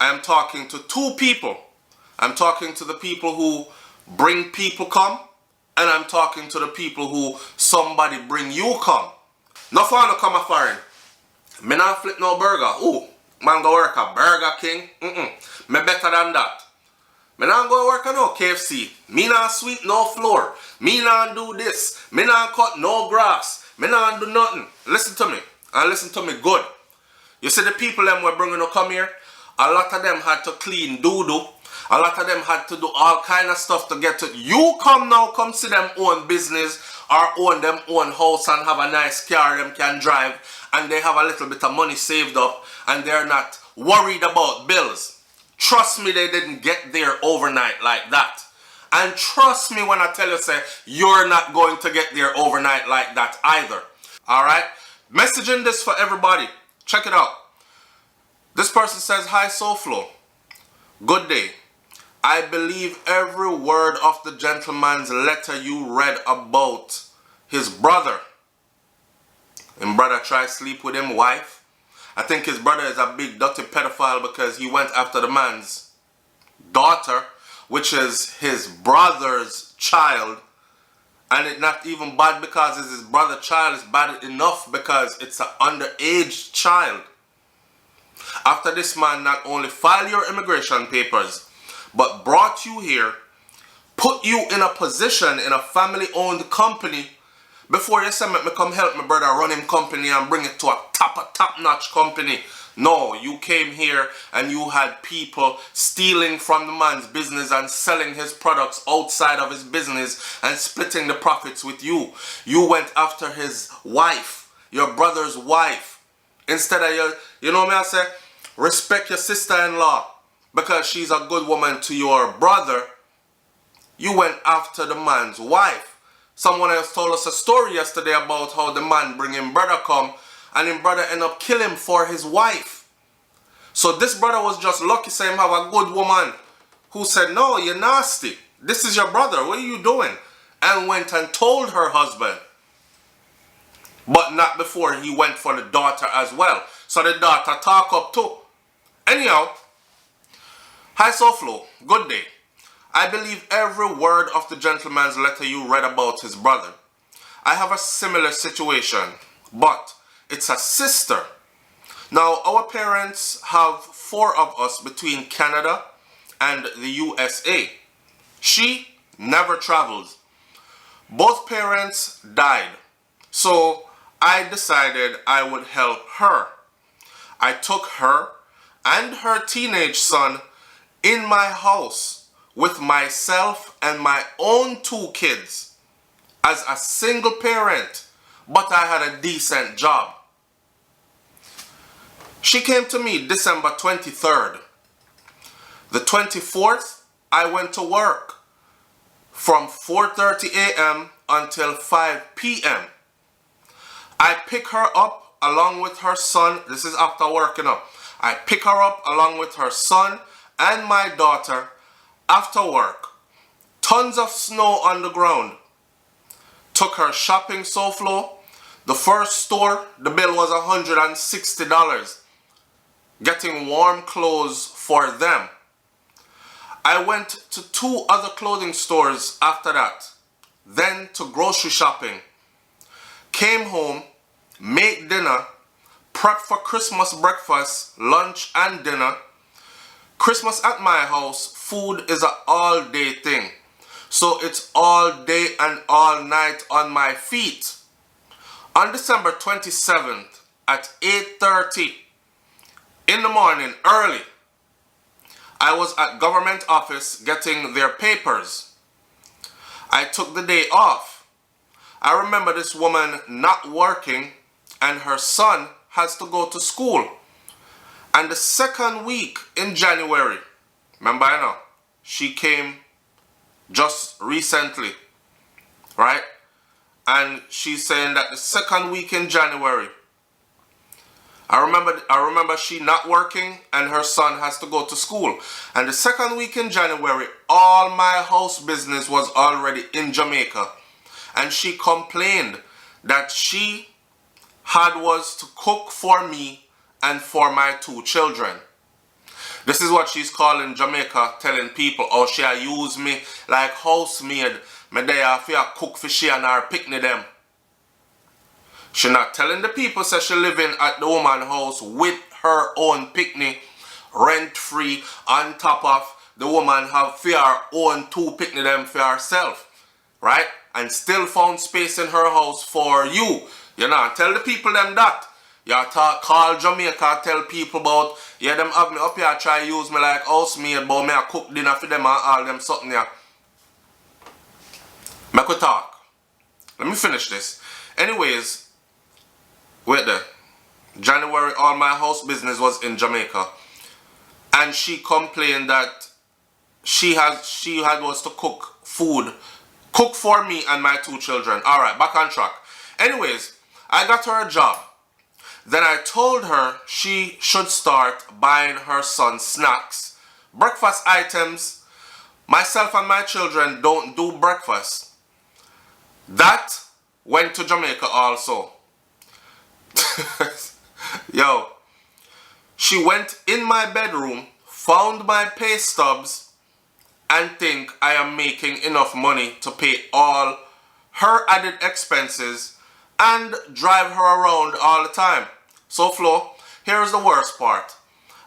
I am talking to two people. I'm talking to the people who bring people come, and I'm talking to the people who somebody bring you come. No fun to come a foreign. Me not flip no burger. Ooh, man go work a Burger King. Me better than that. Me not go work a no KFC. Me not sweep no floor. Me not do this. Me not cut no grass. Me not do nothing. Listen to me. And listen to me good. You see the people them were bringing to come here, a lot of them had to clean doo-doo. A lot of them had to do all kind of stuff to get to. You come see them own business or own them own house and have a nice car them can drive, and they have a little bit of money saved up and they're not worried about bills. Trust me, they didn't get there overnight like that. And trust me when I tell you, say, you're not going to get there overnight like that either. Alright? Messaging this for everybody. Check it out. This person says, "Hi SouFlo. Good day. I believe every word of the gentleman's letter you read about his brother. His brother tried to sleep with his wife. I think his brother is a big dirty pedophile because he went after the man's daughter, which is his brother's child. And it's not even bad because it's his brother's child. It's bad enough because it's an underage child. After this man not only filed your immigration papers, but brought you here, put you in a position in a family-owned company. Before you say, me come help my brother run him company and bring it to a top-notch company. No, you came here and you had people stealing from the man's business and selling his products outside of his business and splitting the profits with you. You went after his wife, your brother's wife. Instead of you know me I say, respect your sister-in-law because she's a good woman to your brother. You went after the man's wife. Someone else told us a story yesterday about how the man bring him brother come and him brother end up kill him for his wife. So this brother was just lucky say him have a good woman who said, "No, you're nasty. This is your brother. What are you doing?" And went and told her husband. But not before he went for the daughter as well. So the daughter talk up too. Anyhow, "Hi SouFlo, good day. I believe every word of the gentleman's letter you read about his brother. I have a similar situation, but it's a sister. Now, our parents have 4 of us between Canada and the USA. She never travels. Both parents died, so I decided I would help her. I took her and her teenage son in my house with myself and my own 2 kids as a single parent, but I had a decent job. She came to me December 23rd. The 24th, I went to work from 4:30 a.m. until 5 p.m. I pick her up along with her son. This is after working up. I pick her up along with her son and my daughter after work. Tons of snow on the ground. Took her shopping SouFlo. The first store, the bill was $160. Getting warm clothes for them. I went to 2 other clothing stores after that. Then to grocery shopping. Came home, made dinner, prep for Christmas breakfast, lunch and dinner. Christmas at my house, food is an all-day thing. So it's all day and all night on my feet. On December 27th at 8:30 in the morning, early, I was at government office getting their papers. I took the day off. I remember this woman not working and her son has to go to school. And the second week in January, remember I know, she came just recently, right? And she's saying that the second week in January, I remember she not working and her son has to go to school. And the second week in January, all my house business was already in Jamaica. And she complained that she was to cook for me and for my 2 children. This is what she's calling Jamaica, telling people, oh, she use me like housemaid. Me there for cook for she and her picnic them. She not telling the people say she living at the woman house with her own picnic, rent free, on top of the woman have for her own 2 picnic them for herself. Right? And still found space in her house for you. You know, tell the people them that. You call Jamaica, tell people about, yeah, them have me up here, try use me like housemaid, but me I cook dinner for them and all them something here. Make we talk. Let me finish this. Anyways, wait there. January, all my house business was in Jamaica. And she complained that she was to cook food. Cook for me and my 2 children. Alright, back on track. Anyways, I got her a job. Then I told her she should start buying her son snacks, breakfast items. Myself and my children don't do breakfast. That went to Jamaica also. Yo, she went in my bedroom, found my pay stubs, and think I am making enough money to pay all her added expenses and drive her around all the time. So Flo, here's the worst part.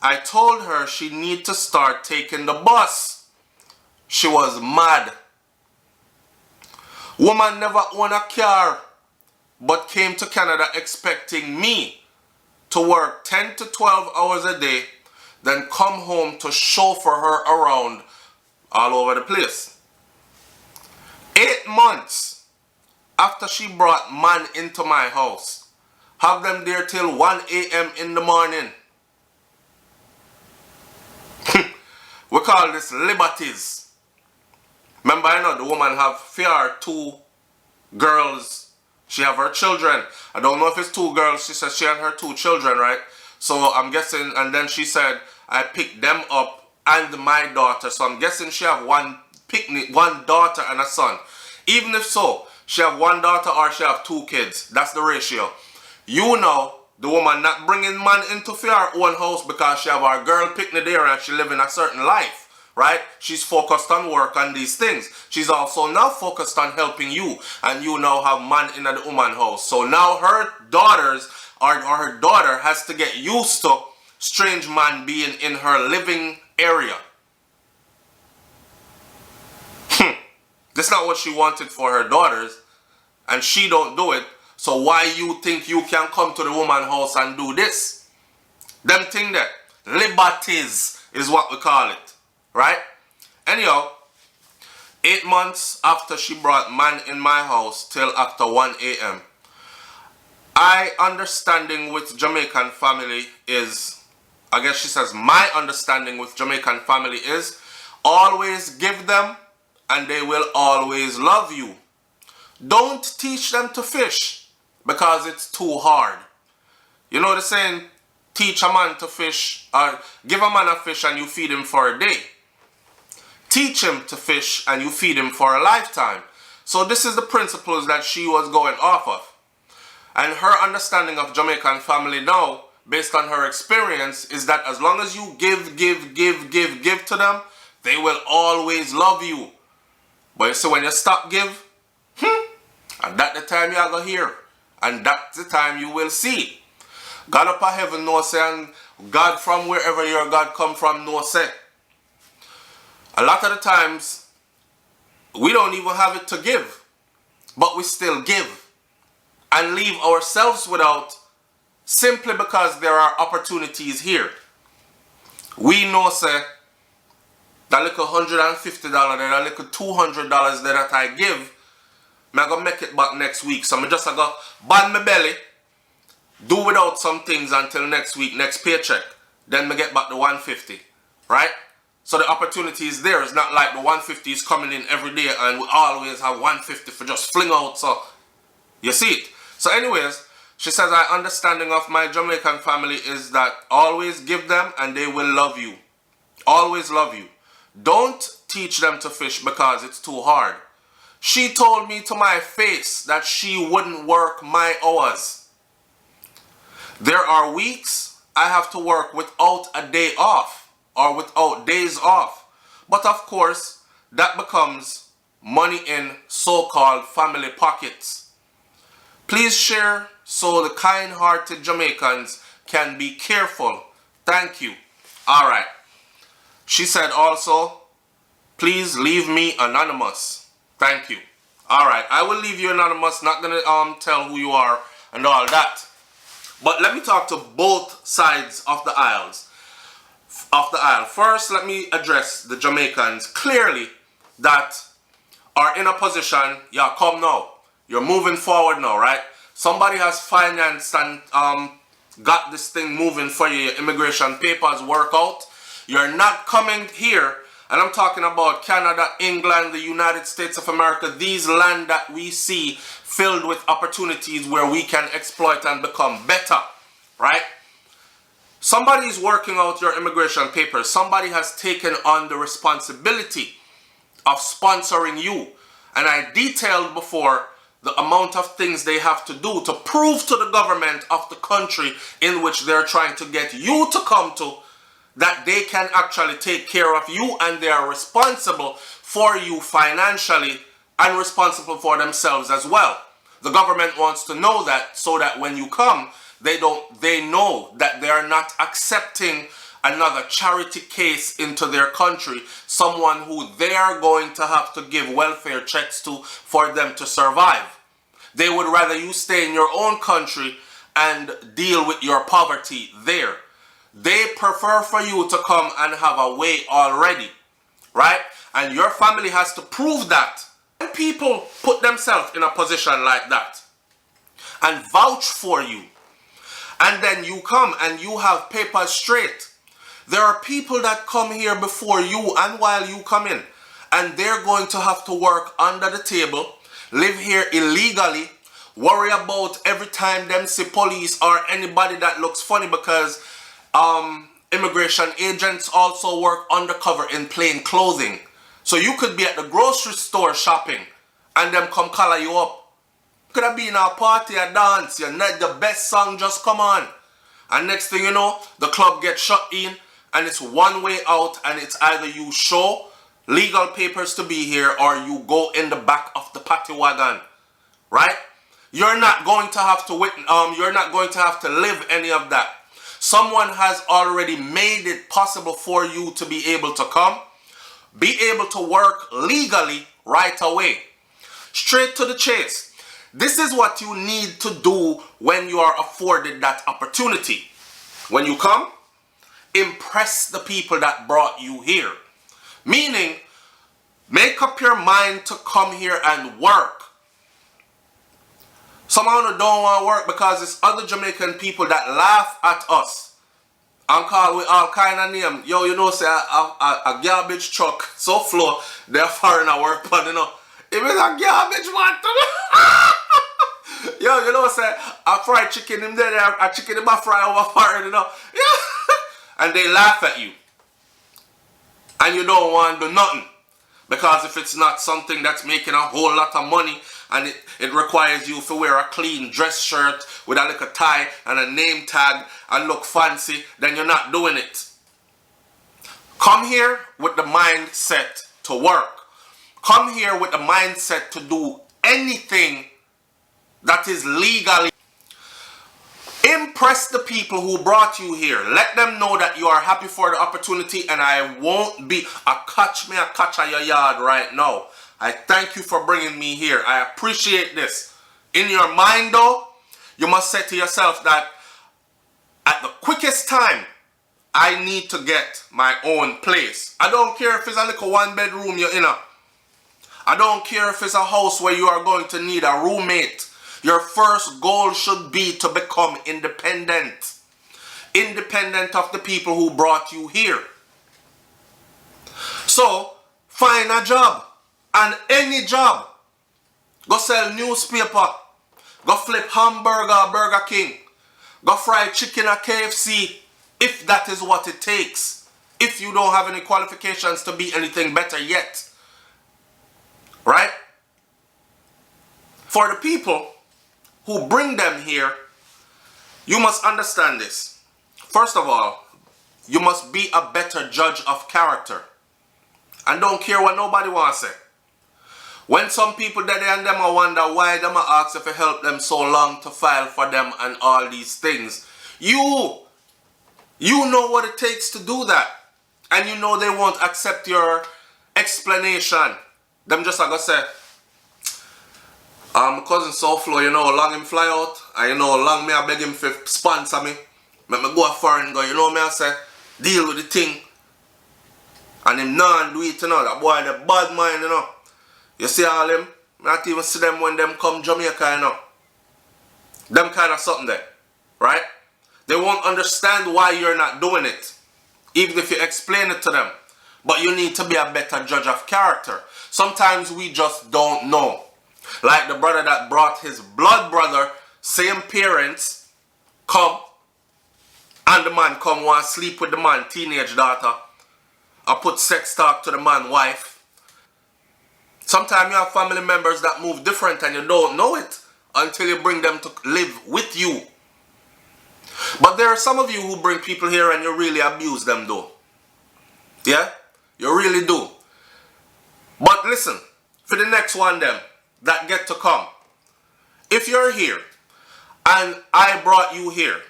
I told her she need to start taking the bus. She was mad. Woman never owned a car, but came to Canada expecting me to work 10 to 12 hours a day, then come home to chauffeur her around all over the place. 8 months after she brought man into my house, have them there till 1 a.m. in the morning. We call this liberties. Remember, I know the woman have 2 girls. She have her children. I don't know if it's 2 girls. She said she and her 2 children, right? So I'm guessing, and then she said, I picked them up and my daughter. So I'm guessing she have 1 daughter and a son. Even if so, she have 1 daughter or she have 2 kids. That's the ratio. You know, the woman not bringing man into her own house because she have her girl picnic there and she living a certain life, right? She's focused on work and these things. She's also now focused on helping you, and you now have man in the woman house. So now her daughters or her daughter has to get used to strange man being in her living area. That's not what she wanted for her daughters, and she don't do it. So why you think you can come to the woman house and do this? Them thing there. Liberties is what we call it. Right? Anyhow, 8 months after she brought man in my house till after 1 a.m. I understanding with Jamaican family is, I guess she says my understanding with Jamaican family is, always give them and they will always love you. Don't teach them to fish because it's too hard. You know the saying, teach a man to fish, or give a man a fish and you feed him for a day. Teach him to fish and you feed him for a lifetime. So this is the principles that she was going off of. And her understanding of Jamaican family now, based on her experience, is that as long as you give to them, they will always love you. But you see, when you stop give, and that's the time you are going to hear. And that's the time you will see. God up in heaven no say, and God from wherever your God come from no say. A lot of the times, we don't even have it to give. But we still give. And leave ourselves without, simply because there are opportunities here. We know say, that little $150, that little $200 that I give, I'm going to make it back next week. So I'm just going to ban my belly, do without some things until next week, next paycheck. Then I get back the $150, right? So the opportunity is there. It's not like the $150 is coming in every day and we always have $150 for just fling out. So you see it. So anyways, she says, our understanding of my Jamaican family is that always give them and they will love you. Always love you. Don't teach them to fish because it's too hard. She told me to my face that she wouldn't work my hours. There are weeks I have to work without a day off. or without days off. But of course, that becomes money in so-called family pockets. Please share so the kind-hearted Jamaicans can be careful. Thank you. All right. She said also, please leave me anonymous. Thank you. All right. I will leave you anonymous. Not going to tell who you are and all that. But let me talk to both sides of the aisles. First, let me address the Jamaicans clearly that are in a position, yeah, come now. You're moving forward now, right? Somebody has financed and got this thing moving for you. Your immigration papers work out. You're not coming here, and I'm talking about Canada, England, the United States of America, these land that we see filled with opportunities where we can exploit and become better, right? Somebody is working out your immigration papers. Somebody has taken on the responsibility of sponsoring you. And I detailed before the amount of things they have to do to prove to the government of the country in which they're trying to get you to come to that they can actually take care of you and they are responsible for you financially and responsible for themselves as well. The government wants to know that so that when you come, they know that they are not accepting another charity case into their country, someone who they are going to have to give welfare checks to for them to survive. They would rather you stay in your own country and deal with your poverty there. They prefer for you to come and have a way already, right? And your family has to prove that. When people put themselves in a position like that and vouch for you, and then you come and you have papers straight, there are people that come here before you and while you come in, and they're going to have to work under the table, live here illegally, worry about every time them see police or anybody that looks funny, because immigration agents also work undercover in plain clothing. So you could be at the grocery store shopping and them come collar you up. Could have been in a party, a dance, you know, the best song just come on. And next thing you know, the club gets shut in and it's one way out, and it's either you show legal papers to be here or you go in the back of the paddy wagon, right? You're not going to have to you're not going to have to live any of that. Someone has already made it possible for you to be able to come, be able to work legally right away. Straight to the chase. This is what you need to do when you are afforded that opportunity. When you come, impress the people that brought you here. Meaning, make up your mind to come here and work. Some of them don't want to work because it's other Jamaican people that laugh at us and call with all kind of names. Yo, you know, say a garbage truck, SouFlo, they're foreigner work, but you know, if it's a garbage man, yo, you know, say a fried chicken, him there, a chicken in my fry over foreign, you know. Yeah. And they laugh at you. And you don't want to do nothing. Because if it's not something that's making a whole lot of money, and it requires you to wear a clean dress shirt with a little tie and a name tag and look fancy, then you're not doing it. Come here with the mindset to work. Come here with the mindset to do anything that is legally. Impress the people who brought you here. Let them know that you are happy for the opportunity, and I won't be a catch at your yard right now. I thank you for bringing me here. I appreciate this. In your mind though, you must say to yourself that at the quickest time, I need to get my own place. I don't care if it's a little one bedroom you're in. I don't care if it's a house where you are going to need a roommate. Your first goal should be to become independent. Independent of the people who brought you here. So, find a job. And any job. Go sell newspaper. Go flip hamburger at Burger King. Go fry chicken at KFC. If that is what it takes. If you don't have any qualifications to be anything better yet. Right? For the people who bring them here, you must understand this. First of all, you must be a better judge of character. And don't care what nobody wants to say. When some people that and them wonder why them ask if you help them so long to file for them and all these things. You know what it takes to do that. And you know they won't accept your explanation. Them just gonna say, my cousin SouFlo, you know, long him fly out. And you know, long me I beg him to sponsor me. Make me go a foreign go, you know me I say, deal with the thing. And him non do it, you know, that boy the bad mind, you know. You see all them, not even see them when them come Jamaica, you know. Them kind of something there, right? They won't understand why you're not doing it, even if you explain it to them. But you need to be a better judge of character. Sometimes we just don't know. Like the brother that brought his blood brother, same parents, come, and the man come want to sleep with the man, teenage daughter. I put sex talk to the man, wife. Sometimes you have family members that move different and you don't know it until you bring them to live with you. But there are some of you who bring people here and you really abuse them though. Yeah? You really do. But listen, for the next one them that get to come. If you're here and I brought you here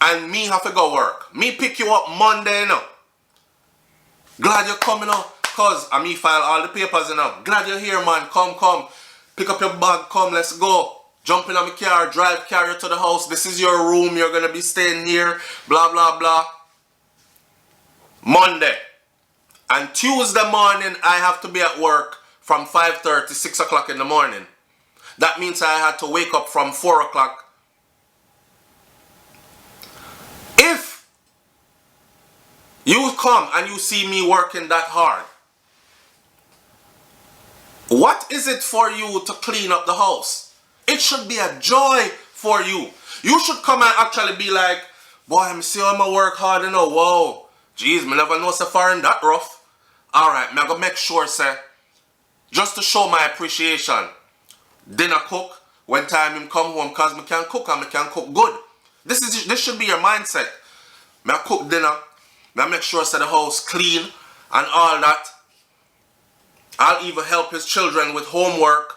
and me have to go work. Me pick you up Monday, you know. Glad you're coming up. Cause I me file all the papers, you know. Glad you're here, man. Come. Pick up your bag, come, let's go. Jump in on my car, drive, carry you to the house. This is your room, you're gonna be staying here. Blah, blah, blah. Monday. And Tuesday morning, I have to be at work from 5:30, 6 o'clock in the morning. That means I had to wake up from 4 o'clock. If you come and you see me working that hard, what is it for you to clean up the house? It should be a joy for you. You should come and actually be like, boy, I'm still on my work hard, you know. Whoa, jeez, me never know so far in that rough. Alright, me I go make sure, say, just to show my appreciation, dinner cook, when time him come home, cause me can cook and me can cook good. This should be your mindset. Me I cook dinner, me I make sure say the house clean and all that. I'll even help his children with homework.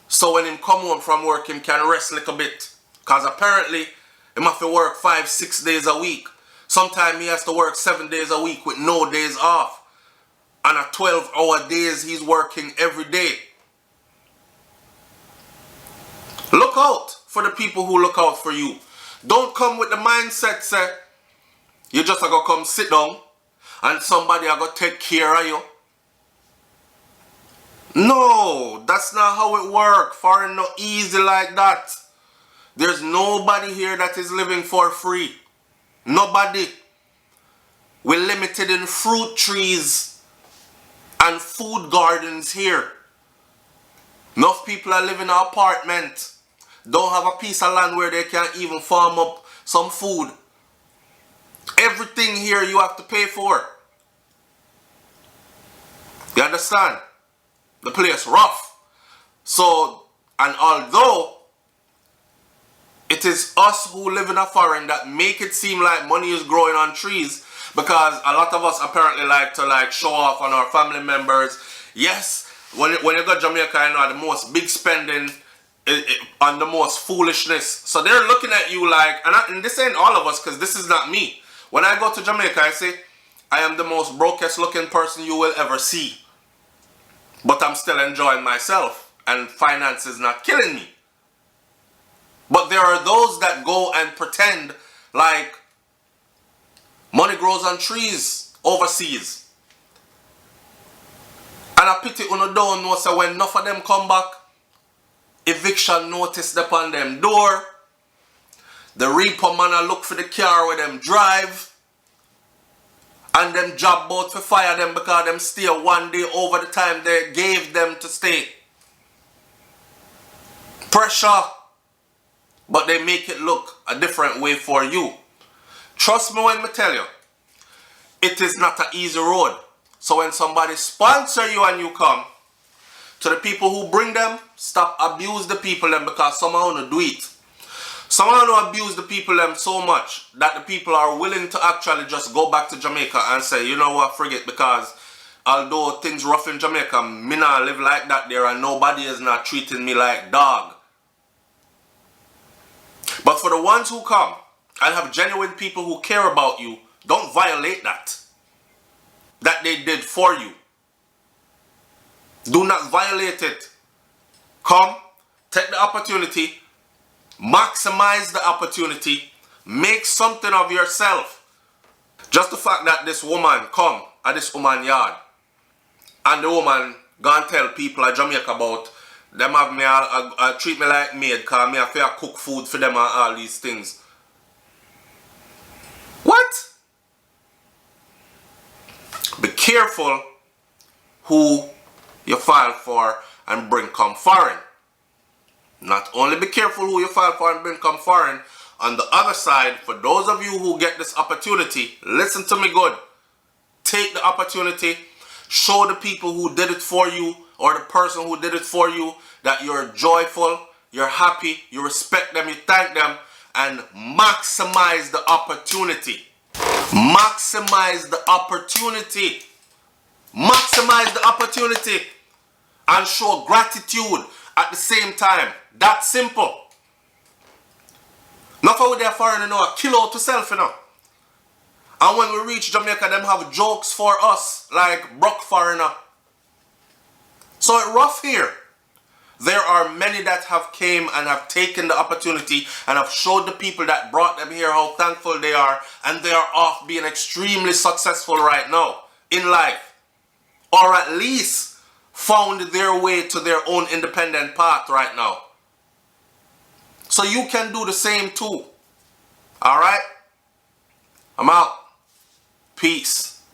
So when him come home from work, him can rest a little bit. Because apparently, he have to work 5-6 days a week. Sometimes he has to work 7 days a week with no days off. And at 12-hour days, he's working every day. Look out for the people who look out for you. Don't come with the mindset, say, you just going to come sit down and somebody are going to take care of you. No, that's not how it works. Foreign not easy like that. There's nobody here that is living for free. Nobody. We're limited in fruit trees and food gardens here. Enough people are living in an apartment. Don't have a piece of land where they can even farm up some food. Everything here you have to pay for. You understand? The place rough. So, and although it is us who live in a foreign that make it seem like money is growing on trees, because a lot of us apparently like to show off on our family members. Yes, when you go to Jamaica, you know, the most big spending on the most foolishness. So they're looking at you like, and this ain't all of us, because this is not me. When I go to Jamaica, I say, I am the most brokest looking person you will ever see. But I'm still enjoying myself, and finance is not killing me. But there are those that go and pretend like money grows on trees overseas. And I pity you don't know, so when enough of them come back, eviction notice upon them door. The repo man a look for the car where them drive. And them job boat for fire them because them stay 1 day over the time they gave them to stay. Pressure. But they make it look a different way for you. Trust me when I tell you, it is not an easy road. So when somebody sponsor you and you come, to the people who bring them, stop abuse the people them because somehow you do it. Some of them abuse the people them so much that the people are willing to actually just go back to Jamaica and say, you know what, forget, because although things rough in Jamaica, me not live like that there and nobody is not treating me like dog. But for the ones who come and have genuine people who care about you, don't violate that they did for you. Do not violate it. Come, take the opportunity, maximize the opportunity, make something of yourself. Just the fact that this woman come at this woman yard and the woman gonna tell people at Jamaica about them have me treat me like maid because me have to cook food for them and all these things. What? Be careful who you file for and bring come foreign. Not only be careful who you file for and bring come foreign, on the other side, for those of you who get this opportunity, listen to me good. Take the opportunity, show the people who did it for you or the person who did it for you that you're joyful, you're happy, you respect them, you thank them, and maximize the opportunity. Maximize the opportunity. Maximize the opportunity and show gratitude at the same time. That's simple. Not for their foreign, you know, kill out to self, you know. And when we reach Jamaica, them have jokes for us like broke foreigner. So it's rough here. There are many that have came and have taken the opportunity and have showed the people that brought them here how thankful they are, and they are off being extremely successful right now in life, or at least found their way to their own independent path right now. So you can do the same too. Alright? I'm out. Peace.